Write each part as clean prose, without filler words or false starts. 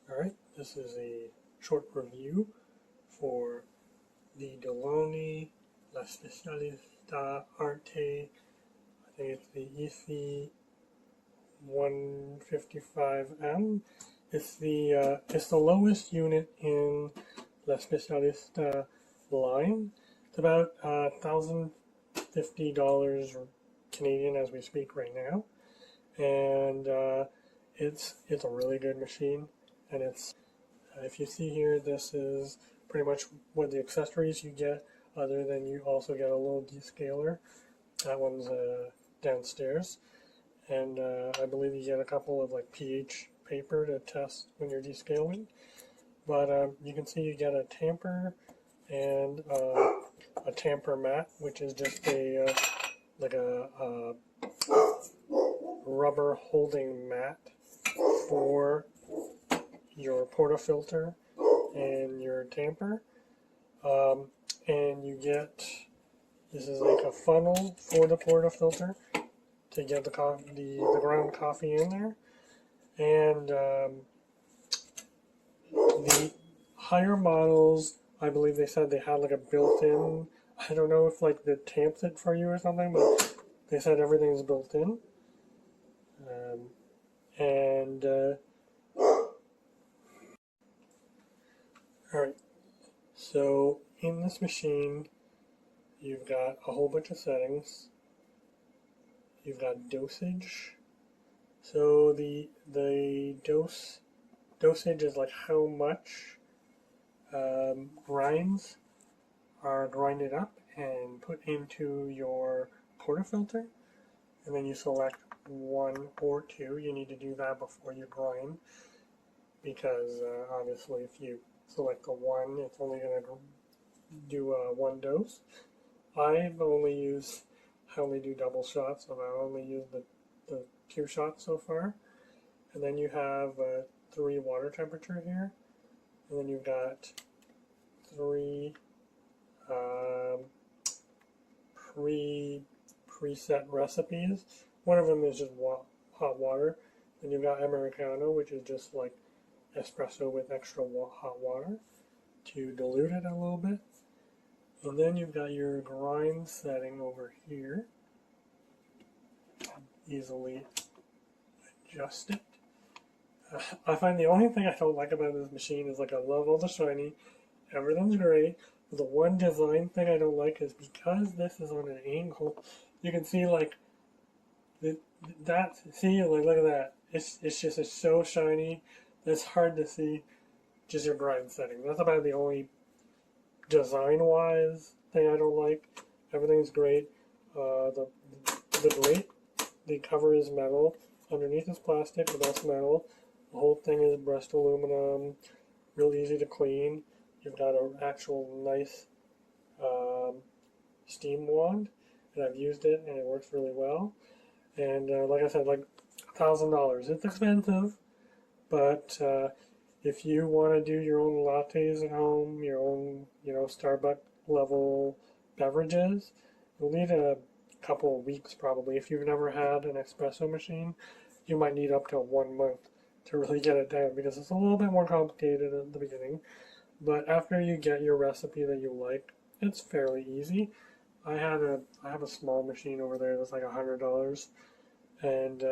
Alright, this is a short review for the Deloni La Specialista Arte. I think it's the EC9155M. It's the lowest unit in La Specialista line. It's about $1,050 Canadian as we speak right now, and it's a really good machine. And it's, if you see here, this is pretty much what the accessories you get, other than you also get a little descaler. That one's downstairs. And I believe you get a couple of like pH paper to test when you're descaling. But you can see you get a tamper and a tamper mat, which is just a like a rubber holding mat for your portafilter and your tamper, and you get, this is like a funnel for the portafilter to get the ground coffee in there. And the higher models, I believe they said they had like a built-in, I don't know if like the tamps it for you or something, but they said everything's built in. Alright, so in this machine, you've got a whole bunch of settings. You've got dosage. So the dosage is like how much grinds are grinded up and put into your portafilter, and then you select 1 or 2. You need to do that before you grind, because obviously if you select the 1, it's only going to do 1 dose. I only do double shots, so I only use the 2 shots so far. And then you have 3 water temperature here, and then you've got 3 preset recipes. One of them is just hot water. Then you've got Americano, which is just like espresso with extra hot water to dilute it a little bit. And then you've got your grind setting over here. Easily adjust it. I find the only thing I don't like about this machine is, like, I love all the shiny, everything's great, but the one design thing I don't like is because this is on an angle, you can see like that, see, like, look at that, it's so shiny, it's hard to see just your grind setting. That's about the only design-wise thing I don't like. Everything's great. The grate, the cover is metal. Underneath is plastic, but that's metal. The whole thing is brushed aluminum. Real easy to clean. You've got an actual nice steam wand, and I've used it, and it works really well. And like I said, like $1,000. It's expensive, but if you want to do your own lattes at home, your own, Starbucks level beverages, you'll need a couple of weeks probably. If you've never had an espresso machine, you might need up to 1 month to really get it down, because it's a little bit more complicated at the beginning. But after you get your recipe that you like, it's fairly easy. I have a small machine over there that's like $100, and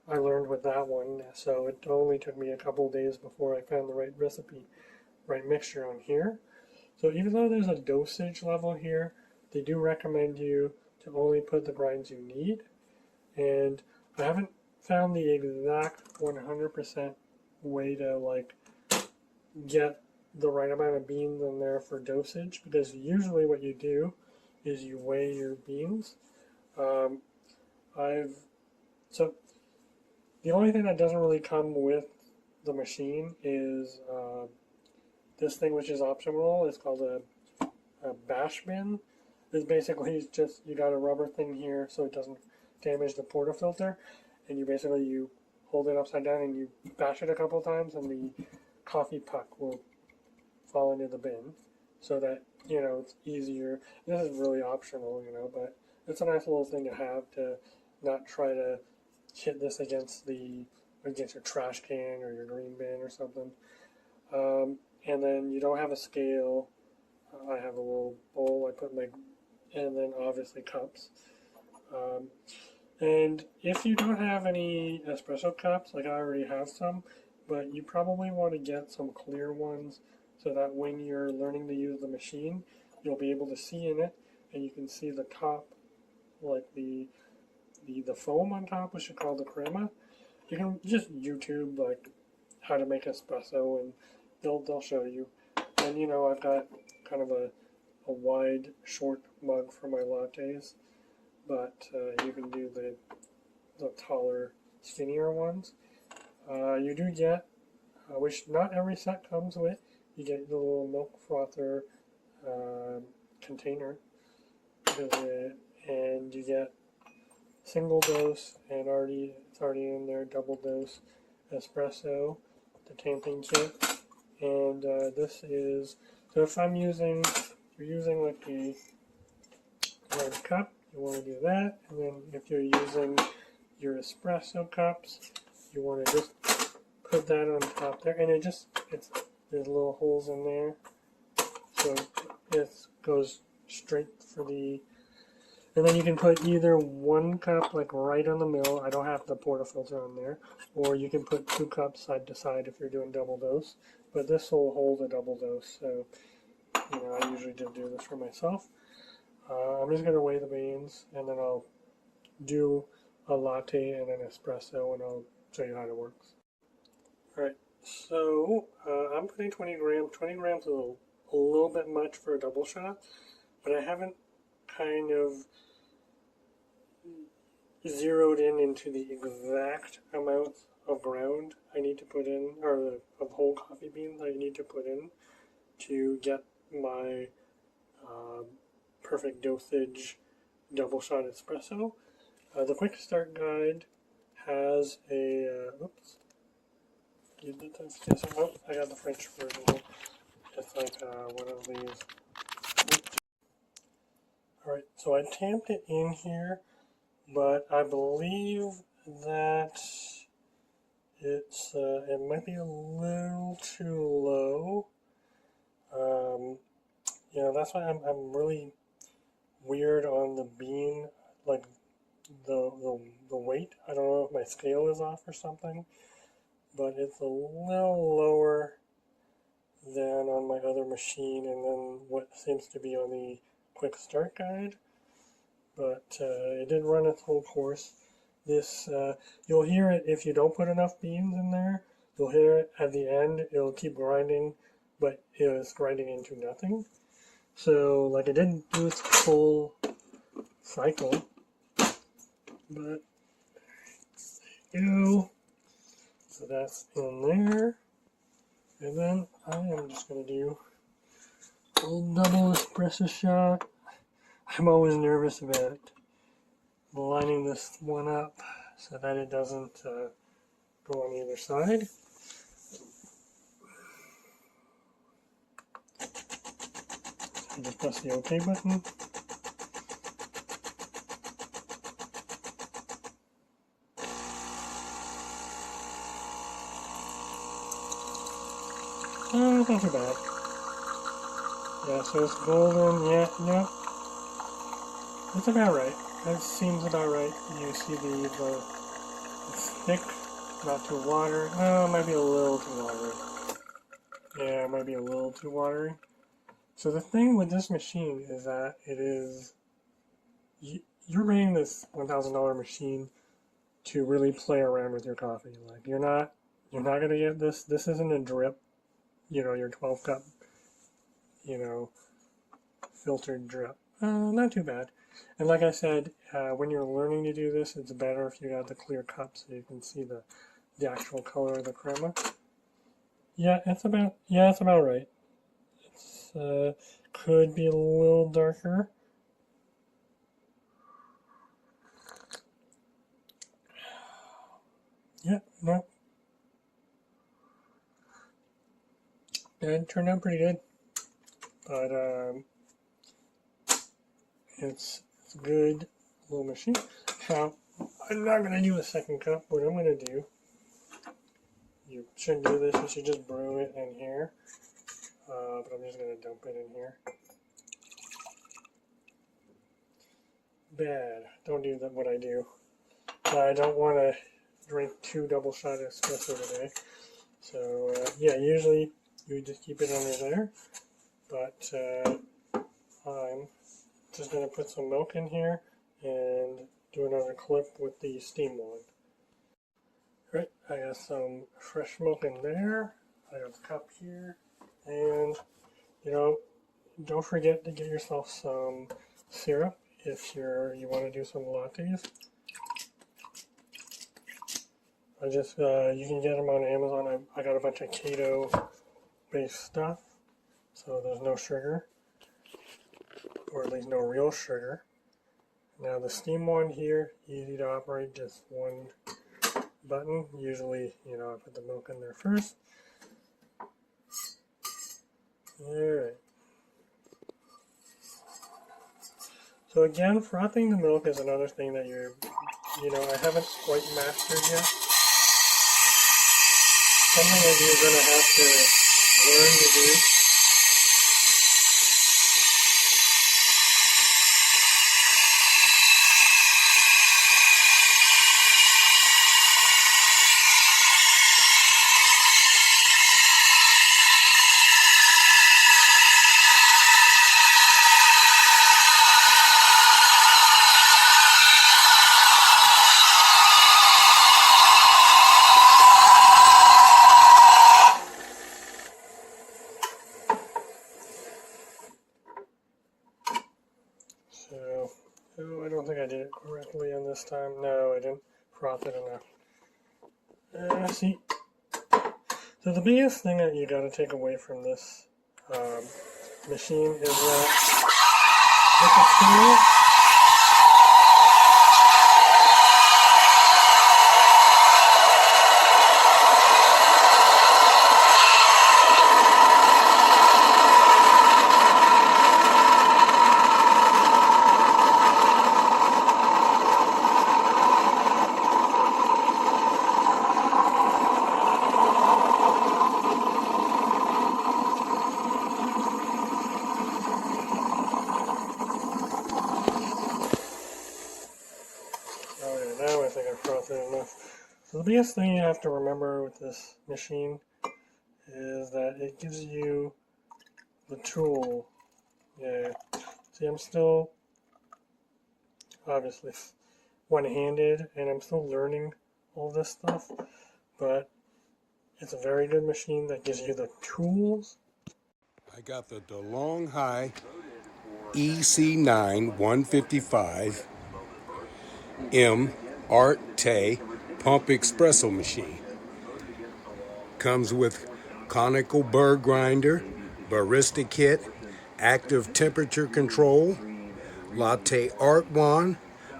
I learned with that one, so it only took me a couple of days before I found the right recipe, right mixture on here. So even though there's a dosage level here, they do recommend you to only put the grinds you need. And I haven't found the exact 100% way to like get the right amount of beans in there for dosage, because usually what you do is you weigh your beans. So the only thing that doesn't really come with the machine is this thing, which is optional. It's called a bash bin. It's basically just, you got a rubber thing here so it doesn't damage the portafilter, and you hold it upside down and you bash it a couple times, and the coffee puck will fall into the bin, so that it's easier. This is really optional, but it's a nice little thing to have, to not try to hit this against the against your trash can or your green bin or something. And then you don't have a scale. I have a little bowl. I put my, and then obviously cups. And if you don't have any espresso cups, like I already have some, but you probably want to get some clear ones so that when you're learning to use the machine, you'll be able to see in it, and you can see the top, like the foam on top, which is called the crema. You can just YouTube like how to make espresso, and they'll show you. And you know, I've got kind of a wide, short mug for my lattes, but you can do the taller, skinnier ones. You do get, which not every set comes with, you get the little milk frother container, and you get single dose, and it's already in there, double dose espresso, the tamping kit, and this is, so if you're using like the large cup, you want to do that, and then if you're using your espresso cups, you want to just put that on top there, and there's little holes in there, so it goes straight for the, and then you can put either one cup like right on the middle. I don't have the portafilter on there, or you can put 2 cups side to side if you're doing double dose, but this will hold a double dose, so you know, I usually just do this for myself. I'm just going to weigh the beans, and then I'll do a latte and an espresso, and I'll show you how it works. Alright, so I'm putting 20 grams. 20 grams is a little bit much for a double shot, but I haven't kind of zeroed into the exact amount of ground I need to put in, or of whole coffee beans I need to put in to get my perfect dosage double shot espresso. The quick start guide has a oops. Oh, I got the French version. It's like one of these. Alright, so I tamped it in here, but I believe that it might be a little too low. You know, that's why I'm really weird on the bean, like the weight. I don't know if my scale is off or something, but it's a little lower than on my other machine, and then what seems to be on the quick start guide. But it did run its whole course. This you'll hear it if you don't put enough beans in there. You'll hear it at the end. It'll keep grinding, but it's grinding into nothing. So, like, it didn't do its full cycle, but there you go. So that's in there. And then I am just going to do a little double espresso shot. I'm always nervous about lining this one up so that it doesn't go on either side. So just press the OK button. Oh, it's not too bad. Yeah, so it's golden. Yeah, no. It's about right. That seems about right. You see it's thick, not too watery. Oh, it might be a little too watery. Yeah, it might be a little too watery. So the thing with this machine is that you're buying this $1,000 machine to really play around with your coffee. Like you're not gonna get this. This isn't a drip. You know, your 12 cup. You know, filtered drip. Not too bad. And like I said, when you're learning to do this, it's better if you got the clear cup so you can see the actual color of the crema. Yeah, it's about right. It's could be a little darker. Yeah, no. It turned out pretty good. But it's a good little machine. Now, I'm not going to do a second cup. What I'm going to do you shouldn't do this. You should just brew it in here. But I'm just going to dump it in here. Bad. Don't do that. What I do. I don't want to drink 2 double-shot espresso today. So yeah, usually you just keep it under there. But I'm just going to put some milk in here and do another clip with the steam one. Right, I got some fresh milk in there. I got a cup here. And, you know, don't forget to get yourself some syrup if you want to do some lattes. You can get them on Amazon. I got a bunch of keto-based stuff, so there's no sugar, or at least no real sugar. Now the steam one here, easy to operate, just one button. Usually, you know, I put the milk in there first. Alright. So again, frothing the milk is another thing that I haven't quite mastered yet. Something that you're going to have to learn to do. So, I don't think I did it correctly on this time. No, I didn't froth it enough. See, so the biggest thing that you got to take away from this machine is that with the tool, now I think I frothed it enough. So the biggest thing you have to remember with this machine is that it gives you the tool. Yeah. See, I'm still obviously one-handed and I'm still learning all this stuff, but it's a very good machine that gives you the tools. I got the DeLong High EC9155M Arte Pump Espresso machine. Comes with conical burr grinder, barista kit, active temperature control, latte art wand,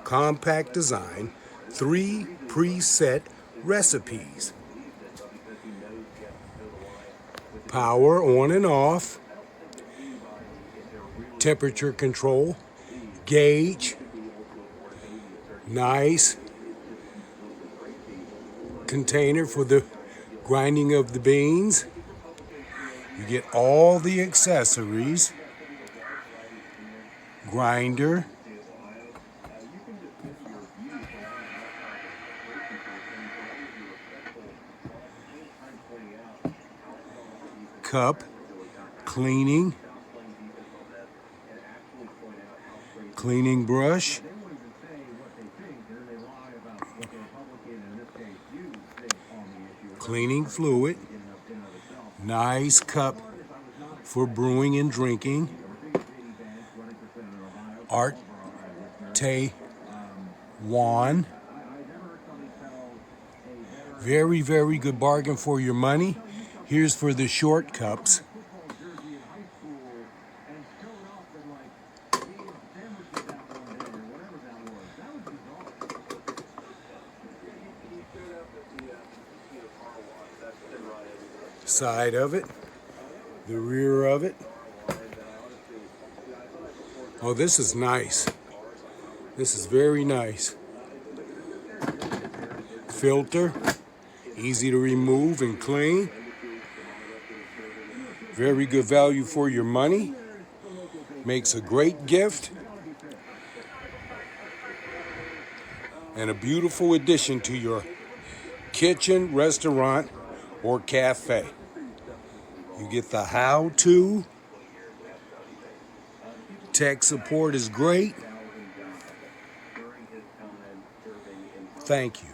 compact design, 3 preset recipes. Power on and off, temperature control, gauge, nice container for the grinding of the beans. You get all the accessories, grinder, cup, cleaning brush, cleaning fluid, nice cup for brewing and drinking, Arte wand. Very, very good bargain for your money. Here's for the short cups. Side of it, the rear of it. Oh, this is nice. This is very nice. Filter, easy to remove and clean. Very good value for your money. Makes a great gift. And a beautiful addition to your kitchen, restaurant, or cafe. You get the how-to. Tech support is great. Thank you.